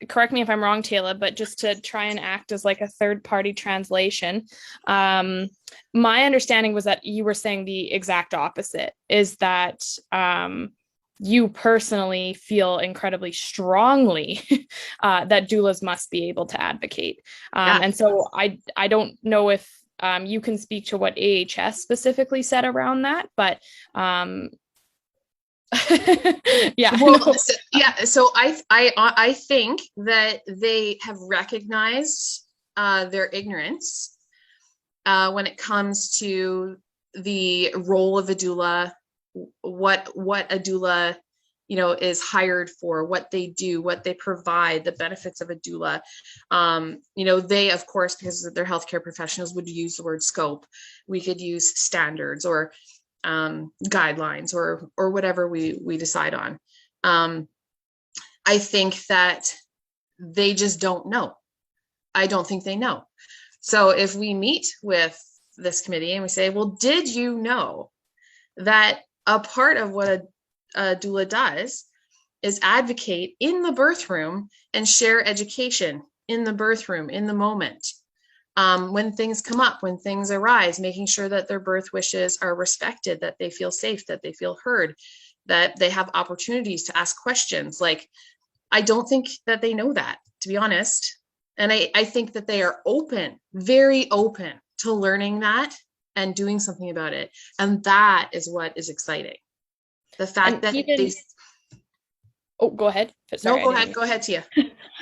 correct me if I'm wrong, Tayla, but just to try and act as like a third-party translation, my understanding was that you were saying the exact opposite, is that you personally feel incredibly strongly that doulas must be able to advocate. And so I don't know if you can speak to what AHS specifically said around that, but yeah. Well, so I think that they have recognized their ignorance when it comes to the role of a doula, what a doula is hired for, what they do, what they provide, the benefits of a doula. They, of course, because they're healthcare professionals, would use the word scope. We could use standards or guidelines or whatever we decide on. I think that they just don't know. I don't think they know. So if we meet with this committee and we say, well, did you know that a part of what a doula does is advocate in the birth room and share education in the birth room, in the moment, when things come up, when things arise, making sure that their birth wishes are respected, that they feel safe, that they feel heard, that they have opportunities to ask questions. Like, I don't think that they know that, to be honest. And I think that they are open, very open to learning that and doing something about it. And that is what is exciting. The fact that they... Oh, go ahead. Sorry, no, go ahead, Tia.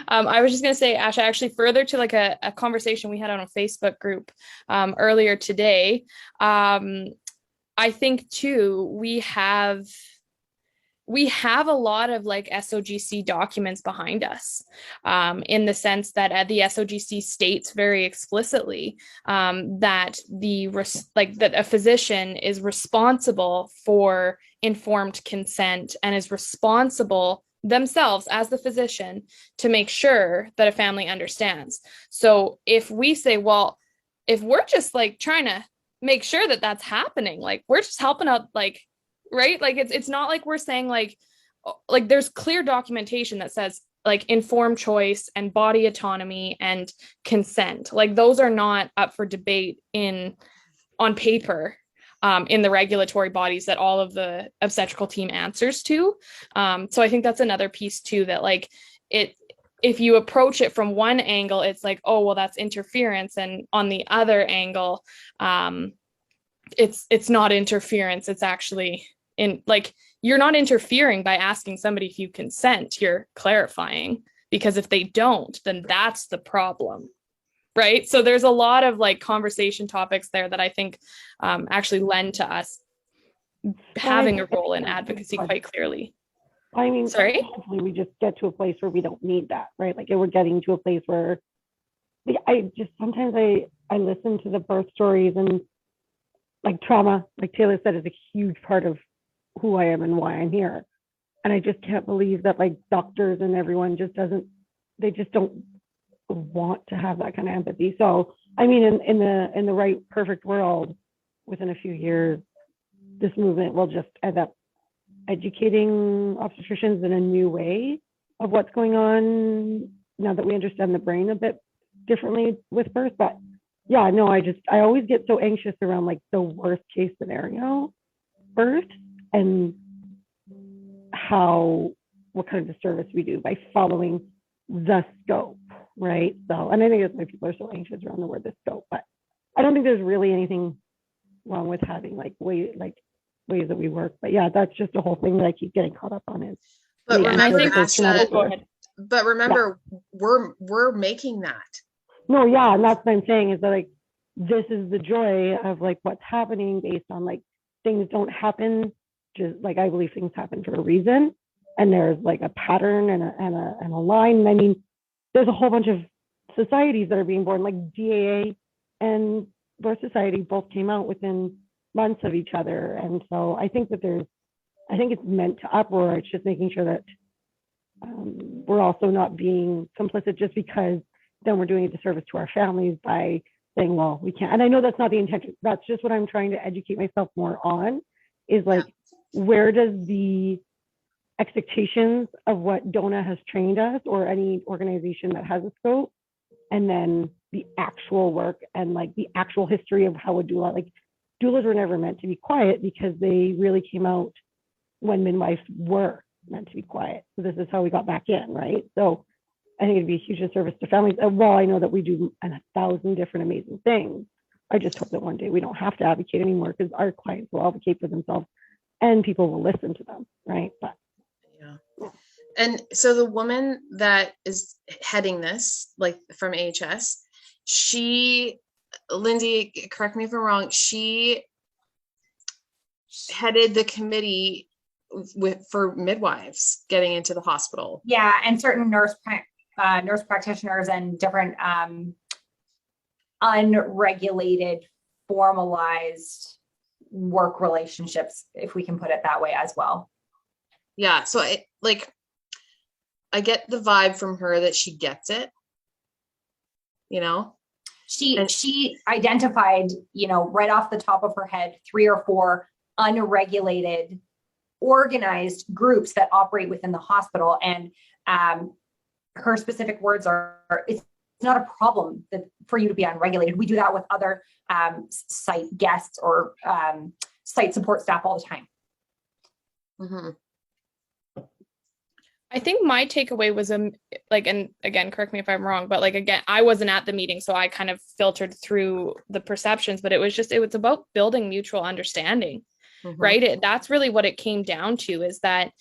I was just going to say, Asha, actually further to like a conversation we had on a Facebook group earlier today, I think too, we have we have a lot of like SOGC documents behind us, in the sense that the SOGC states very explicitly that that a physician is responsible for informed consent and is responsible themselves as the physician to make sure that a family understands. So if we say, well, if we're just like trying to make sure that that's happening, like we're just helping out, like, right? Like it's not like we're saying like there's clear documentation that says like informed choice and body autonomy and consent. Like those are not up for debate on paper, in the regulatory bodies that all of the obstetrical team answers to. So I think that's another piece too, that like if you approach it from one angle, it's like, oh, well, that's interference. And on the other angle, it's not interference. It's actually you're not interfering by asking somebody if you consent, you're clarifying, because if they don't, then that's the problem. Right. So there's a lot of like conversation topics there that I think actually lend to us having a role in advocacy quite clearly. I mean, sorry, hopefully we just get to a place where we don't need that, right? Like we're getting to a place where sometimes I listen to the birth stories, and like trauma, like Tayla said, is a huge part of who I am and why I'm here. And I just can't believe that like doctors and everyone just don't want to have that kind of empathy. So I mean, in the right perfect world, within a few years, this movement will just end up educating obstetricians in a new way of what's going on now that we understand the brain a bit differently with birth. But yeah, no, I always get so anxious around like the worst case scenario birth and what kind of disservice we do by following the scope, right? So, and I think that's why people are so anxious around the word the scope, but I don't think there's really anything wrong with having ways that we work. But yeah, that's just a whole thing that I keep getting caught up on is. But remember, we're making that. No, yeah, and that's what I'm saying is that like this is the joy of like what's happening based on like things don't happen just like I believe things happen for a reason, and there's like a pattern and a line. I mean, there's a whole bunch of societies that are being born, like DAA and Birth Society both came out within months of each other, and so I think it's meant to uproar. It's just making sure that we're also not being complicit just because then we're doing a disservice to our families by saying, well, we can't. And I know that's not the intention. That's just what I'm trying to educate myself more on is like, where does the expectations of what DONA has trained us or any organization that has a scope, and then the actual work and like the actual history of how a doula, like doulas were never meant to be quiet because they really came out when midwives were meant to be quiet. So this is how we got back in, right? So I think it'd be a huge disservice to families. Well, I know that we do 1,000 different amazing things. I just hope that one day we don't have to advocate anymore because our clients will advocate for themselves and people will listen to them, right? But yeah. And so the woman that is heading this, like from AHS, Lindsey, correct me if I'm wrong, she headed the committee for midwives getting into the hospital. Yeah, and certain nurse practitioners and different unregulated, formalized work relationships, if we can put it that way as well. Yeah, so I get the vibe from her that she gets it, you know? She identified, right off the top of her head, 3 or 4 unregulated, organized groups that operate within the hospital. And her specific words are, it's not a problem for you to be unregulated. We do that with other site guests or site support staff all the time. Mm-hmm. I think my takeaway was and again, correct me if I'm wrong, but again, I wasn't at the meeting, so I kind of filtered through the perceptions, but it was about building mutual understanding, mm-hmm. right? That's really what it came down to, is that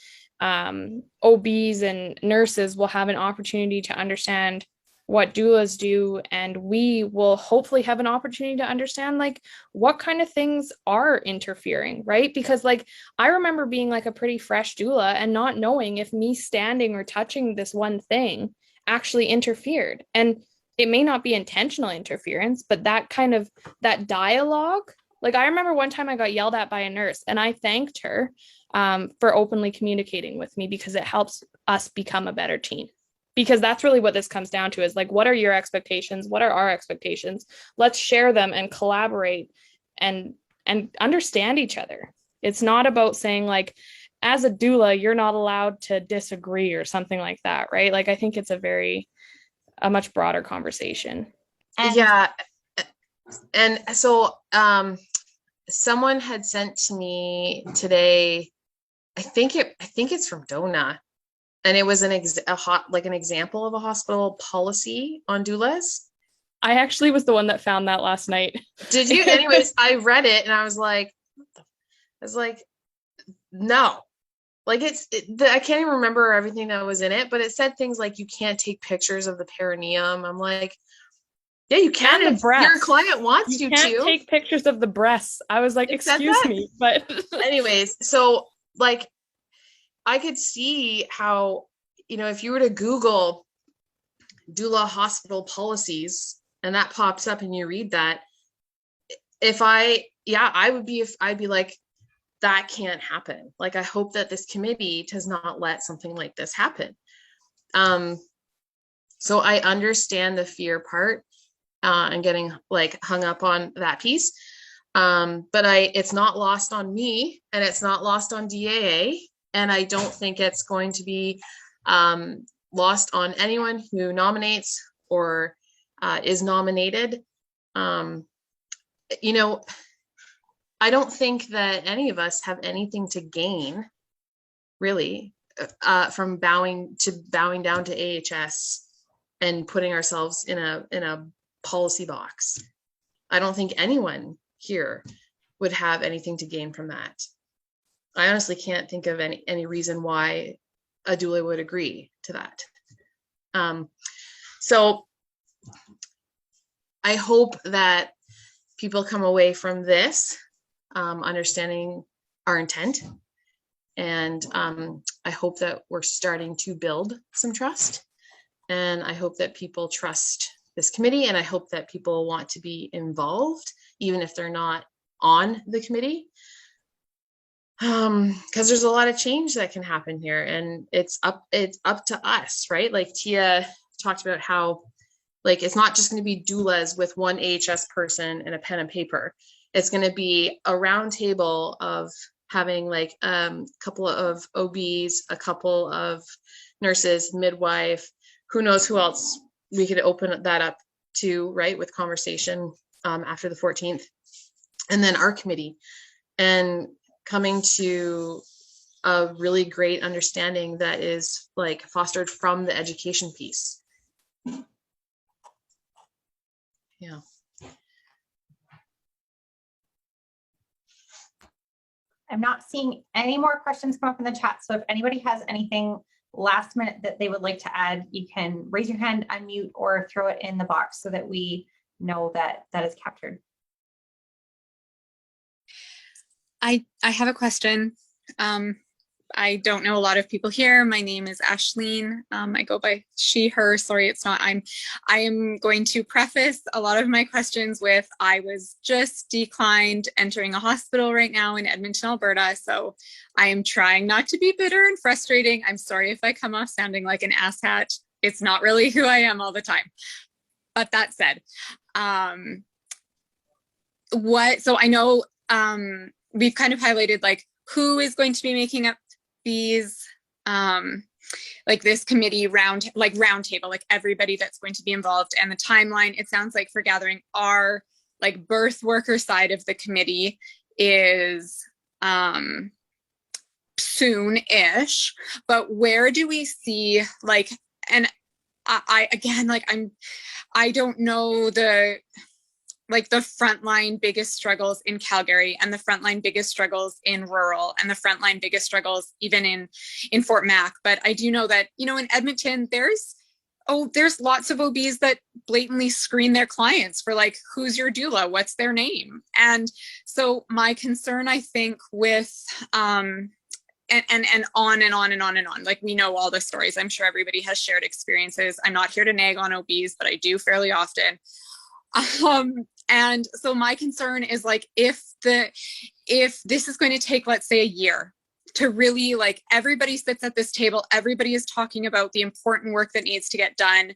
OBs and nurses will have an opportunity to understand what doulas do, and we will hopefully have an opportunity to understand like what kind of things are interfering, right? Because like I remember being like a pretty fresh doula and not knowing if me standing or touching this one thing actually interfered. And it may not be intentional interference, but that kind of that dialogue, like I remember one time I got yelled at by a nurse and I thanked her for openly communicating with me, because it helps us become a better team. Because that's really what this comes down to, is like, what are your expectations? What are our expectations? Let's share them and collaborate and understand each other. It's not about saying like, as a doula, you're not allowed to disagree or something like that, right? Like, I think it's a much broader conversation. And Yeah. And so someone had sent to me today, I think it's from Dona, and it was an example of a hospital policy on doulas. I actually was the one that found that last night. Did you? Anyways, I read it and I was like, no, like I can't even remember everything that was in it, but it said things like you can't take pictures of the perineum. I'm like, yeah, you can if your client wants you to. Can't take pictures of the breasts. I was like, excuse me, but anyways, so like I could see how, if you were to Google doula hospital policies and that pops up and you read that, I'd be like, that can't happen. Like, I hope that this committee does not let something like this happen. So I understand the fear part and getting like hung up on that piece. But it's not lost on me, and it's not lost on DAA. And I don't think it's going to be lost on anyone who nominates or is nominated. I don't think that any of us have anything to gain, really, from bowing down to AHS and putting ourselves in a policy box. I don't think anyone here would have anything to gain from that. I honestly can't think of any reason why a doula would agree to that. So I hope that people come away from this understanding our intent. And I hope that we're starting to build some trust. And I hope that people trust this committee, and I hope that people want to be involved, even if they're not on the committee. Because there's a lot of change that can happen here, and it's up to us, right? Like Tia talked about how, like, it's not just going to be doulas with one AHS person and a pen and paper. It's going to be a round table of having like a couple of OBs, a couple of nurses, midwife, who knows who else we could open that up to, right, with conversation after the 14th, and then our committee, and coming to a really great understanding that is like fostered from the education piece. Yeah. I'm not seeing any more questions come up in the chat. So if anybody has anything last minute that they would like to add, you can raise your hand, unmute, or throw it in the box so that we know that that is captured. I have a question. I don't know a lot of people here. My name is Ashleen. I go by she, her. Sorry, it's not. I am going to preface a lot of my questions with, I was just declined entering a hospital right now in Edmonton, Alberta. So I am trying not to be bitter and frustrating. I'm sorry if I come off sounding like an asshat. It's not really who I am all the time. But that said, so I know we've kind of highlighted like who is going to be making up these like this committee round table, like everybody that's going to be involved, and the timeline, it sounds like, for gathering our like birth worker side of the committee is soon-ish. But where do we see like, and I again, like I don't know the frontline biggest struggles in Calgary, and the frontline biggest struggles in rural, and the frontline biggest struggles even in Fort Mac. But I do know that, in Edmonton, there's oh, there's lots of OBs that blatantly screen their clients for like, who's your doula? What's their name? And so my concern, I think, with, and on and on and on and on. Like, we know all the stories. I'm sure everybody has shared experiences. I'm not here to nag on OBs, but I do fairly often. And so my concern is like, if this is going to take, let's say, a year to really, like, everybody sits at this table, everybody is talking about the important work that needs to get done.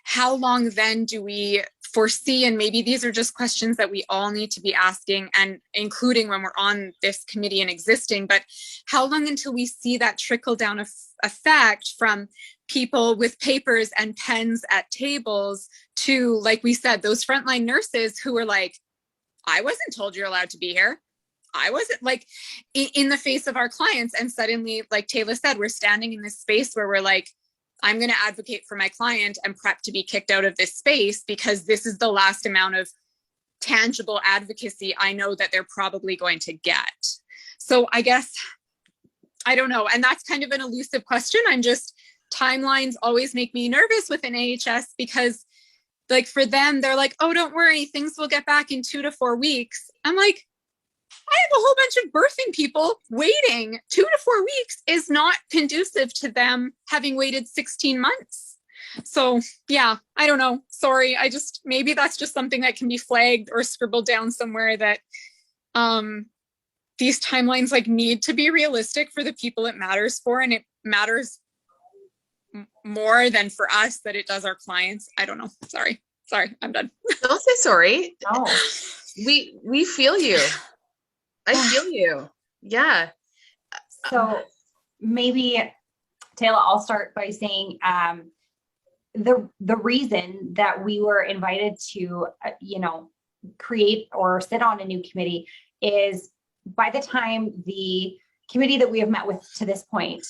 How long then do we foresee? And maybe these are just questions that we all need to be asking, and including when we're on this committee and existing, but how long until we see that trickle down effect from people with papers and pens at tables to, like we said, those frontline nurses who were like, I wasn't told you're allowed to be here. I wasn't, like, in the face of our clients. And suddenly, like Tayla said, we're standing in this space where we're like, I'm going to advocate for my client and prep to be kicked out of this space because this is the last amount of tangible advocacy I know that they're probably going to get. So I guess, I don't know. And that's kind of an elusive question. Timelines always make me nervous with an AHS because, like, for them, they're like, oh, don't worry, things will get back in 2 to 4 weeks. I'm like, I have a whole bunch of birthing people waiting. 2 to 4 weeks is not conducive to them having waited 16 months. So yeah, I don't know. Sorry. Maybe that's just something that can be flagged or scribbled down somewhere, that these timelines, like, need to be realistic for the people it matters for. And it matters more than for us that it does our clients. I don't know. Sorry, I'm done. Don't say sorry. No. We feel you. I feel you. Yeah. So maybe, Tayla, I'll start by saying the reason that we were invited to, create or sit on a new committee is, by the time the committee that we have met with to this point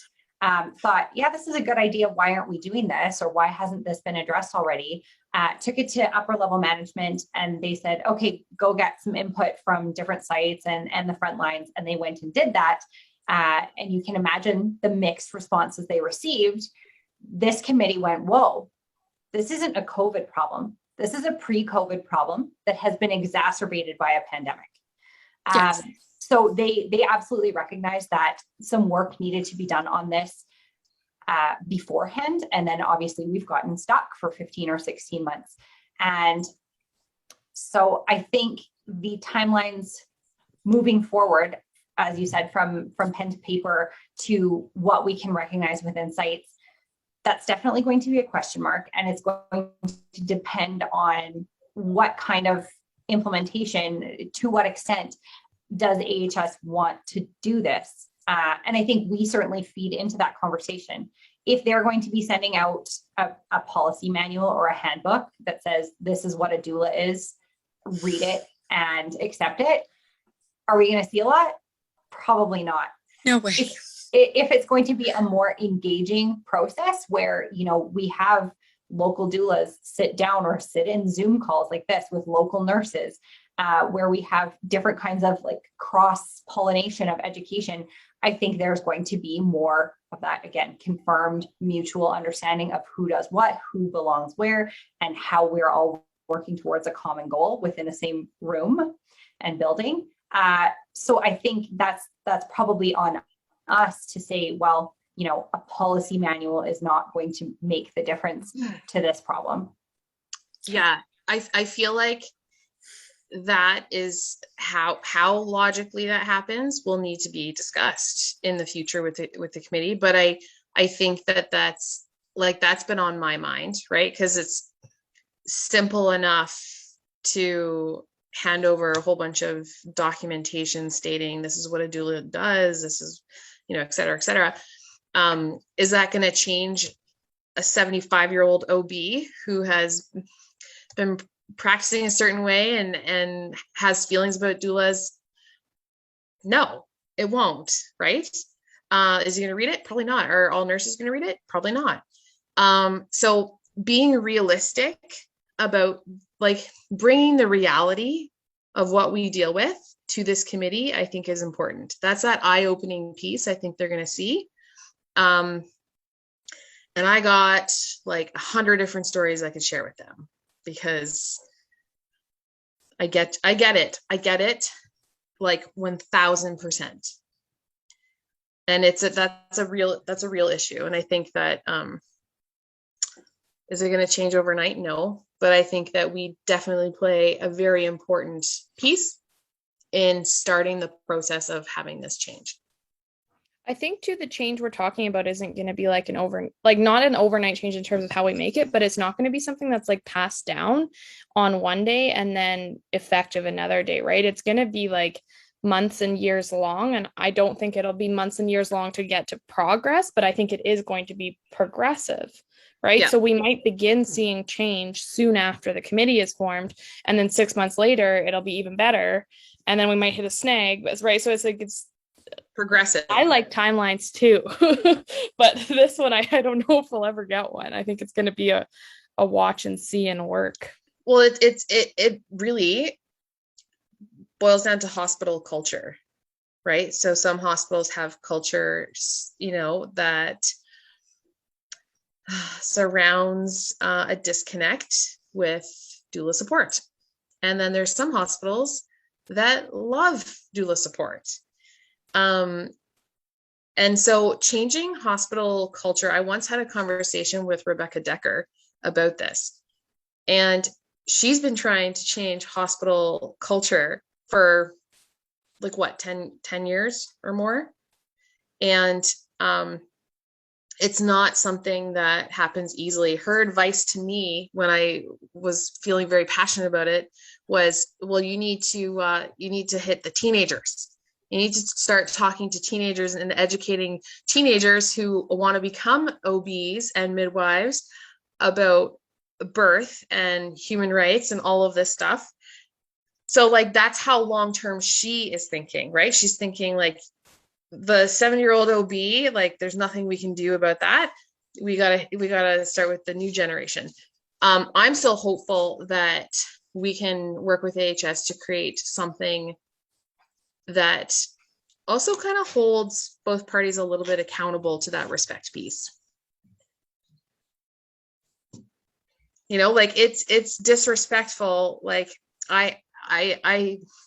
thought, yeah, this is a good idea. Why aren't we doing this? Or why hasn't this been addressed already? Took it to upper level management, and they said, okay, go get some input from different sites and the front lines. And they went and did that. And you can imagine the mixed responses they received. This committee went, whoa, this isn't a COVID problem. This is a pre-COVID problem that has been exacerbated by a pandemic. Yes. So they absolutely recognized that some work needed to be done on this beforehand. And then obviously we've gotten stuck for 15 or 16 months. And so I think the timelines moving forward, as you said, from pen to paper to what we can recognize within sites, that's definitely going to be a question mark. And it's going to depend on what kind of implementation, to what extent does AHS want to do this? And I think we certainly feed into that conversation. If they're going to be sending out a policy manual or a handbook that says, this is what a doula is, read it and accept it, are we going to see a lot? Probably not. No way. If it's going to be a more engaging process where, we have local doulas sit down or sit in Zoom calls like this with local nurses, where we have different kinds of, like, cross-pollination of education, I think there's going to be more of that, again, confirmed mutual understanding of who does what, who belongs where, and how we're all working towards a common goal within the same room and building. So I think that's probably on us to say, well, a policy manual is not going to make the difference to this problem. Yeah, I feel like that is how logically that happens will need to be discussed in the future with the committee. But I think that's been on my mind, right? Because it's simple enough to hand over a whole bunch of documentation stating this is what a doula does, this is, et cetera, et cetera. Is that going to change a 75-year-old OB who has been practicing a certain way and has feelings about doulas? No, it won't, right? Is he going to read it? Probably not. Are all nurses going to read it? Probably not. So being realistic about, like, bringing the reality of what we deal with to this committee, I think is important. That's that eye-opening piece I think they're going to see. And I got like 100 different stories I could share with them, because I get it. Like 1000%. And that's a real issue. And I think that, is it going to change overnight? No, but I think that we definitely play a very important piece in starting the process of having this change. I think too, the change we're talking about isn't going to be like not an overnight change in terms of how we make it, but it's not going to be something that's like passed down on one day and then effective another day, right? It's going to be like months and years long. And I don't think it'll be months and years long to get to progress, but I think it is going to be progressive, right? Yeah. So we might begin seeing change soon after the committee is formed. And then 6 months later, it'll be even better. And then we might hit a snag, right? So it's like, it's progressive. I like timelines too, but this one, I don't know if we'll ever get one. I think it's going to be a watch and see and work. Well, it really boils down to hospital culture, right? So some hospitals have cultures, that surrounds a disconnect with doula support. And then there's some hospitals that love doula support. And so changing hospital culture, I once had a conversation with Rebecca Decker about this, and she's been trying to change hospital culture for like what, 10 years or more. And it's not something that happens easily. Her advice to me when I was feeling very passionate about it was, well, you need to hit the teenagers. You need to start talking to teenagers and educating teenagers who want to become OBs and midwives about birth and human rights and all of this stuff. So like, that's how long-term she is thinking, right? She's thinking like, the 7-year-old OB, like there's nothing we can do about that. We gotta start with the new generation. I'm still hopeful that we can work with AHS to create something that also kind of holds both parties a little bit accountable to that respect piece. Like it's disrespectful. Like I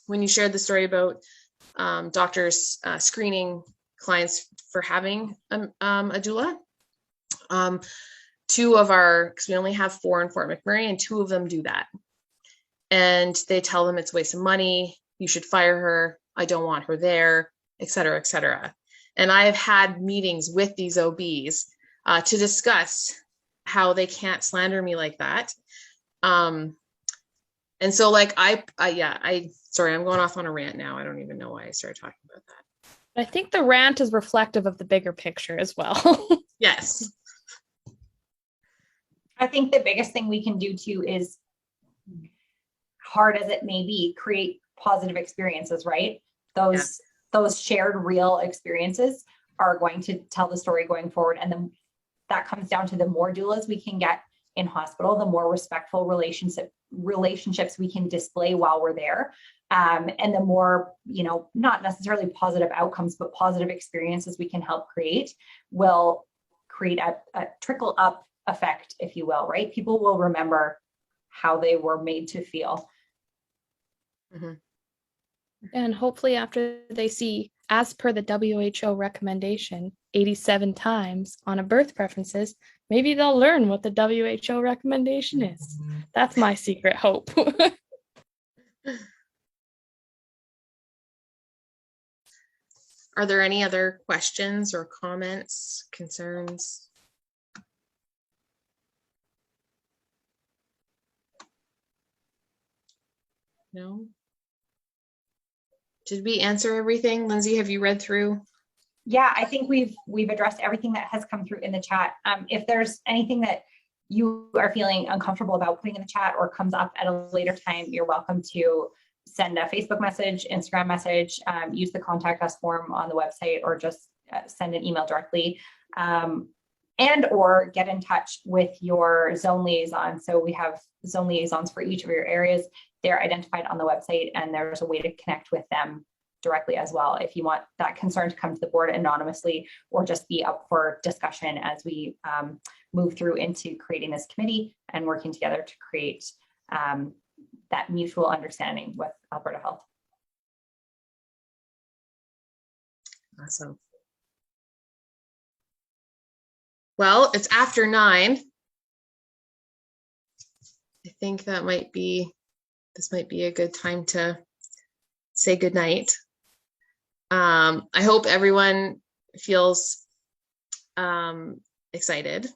when you shared the story about doctors screening clients for having a doula, because we only have 4 in Fort McMurray, and 2 of them do that. And they tell them it's a waste of money. You should fire her. I don't want her there, et cetera, et cetera. And I have had meetings with these OBs to discuss how they can't slander me like that. And so like, sorry, I'm going off on a rant now. I don't even know why I started talking about that. I think the rant is reflective of the bigger picture as well. Yes. I think the biggest thing we can do too is, hard as it may be, create positive experiences, right? Those shared real experiences are going to tell the story going forward. And then that comes down to the more doulas we can get in hospital, the more respectful relationships we can display while we're there. And the more, not necessarily positive outcomes, but positive experiences we can help create will create a trickle up effect, if you will, right? People will remember how they were made to feel. Mm-hmm. And hopefully after they see, as per the WHO recommendation, 87 times on a birth preferences, maybe they'll learn what the WHO recommendation is. That's my secret hope. Are there any other questions or comments, concerns? No? Did we answer everything? Lindsey, have you read through? Yeah, I think we've addressed everything that has come through in the chat. If there's anything that you are feeling uncomfortable about putting in the chat or comes up at a later time, you're welcome to send a Facebook message, Instagram message, use the contact us form on the website, or just send an email directly, and or get in touch with your zone liaison. So we have zone liaisons for each of your areas. They're identified on the website, and there's a way to connect with them directly as well, if you want that concern to come to the board anonymously or just be up for discussion as we move through into creating this committee and working together to create that mutual understanding with Alberta Health. Awesome. Well, it's after 9. I think that this might be a good time to say goodnight. I hope everyone feels excited.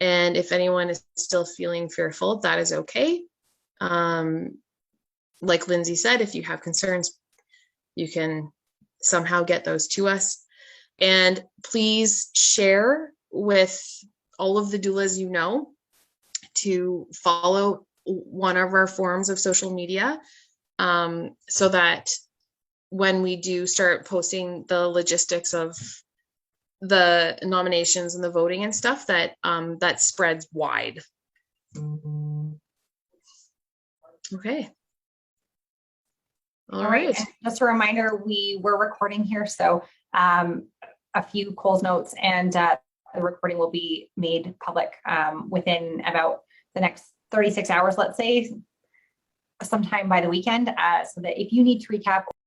And if anyone is still feeling fearful, that is okay. Like Lindsey said, if you have concerns, you can somehow get those to us. And please share with all of the doulas you know to follow one of our forms of social media, so that when we do start posting the logistics of the nominations and the voting and stuff, that that spreads wide. Okay. All right. And just a reminder, we were recording here, so a few Coles notes, and the recording will be made public within about the next 36 hours, let's say, sometime by the weekend, so that if you need to recap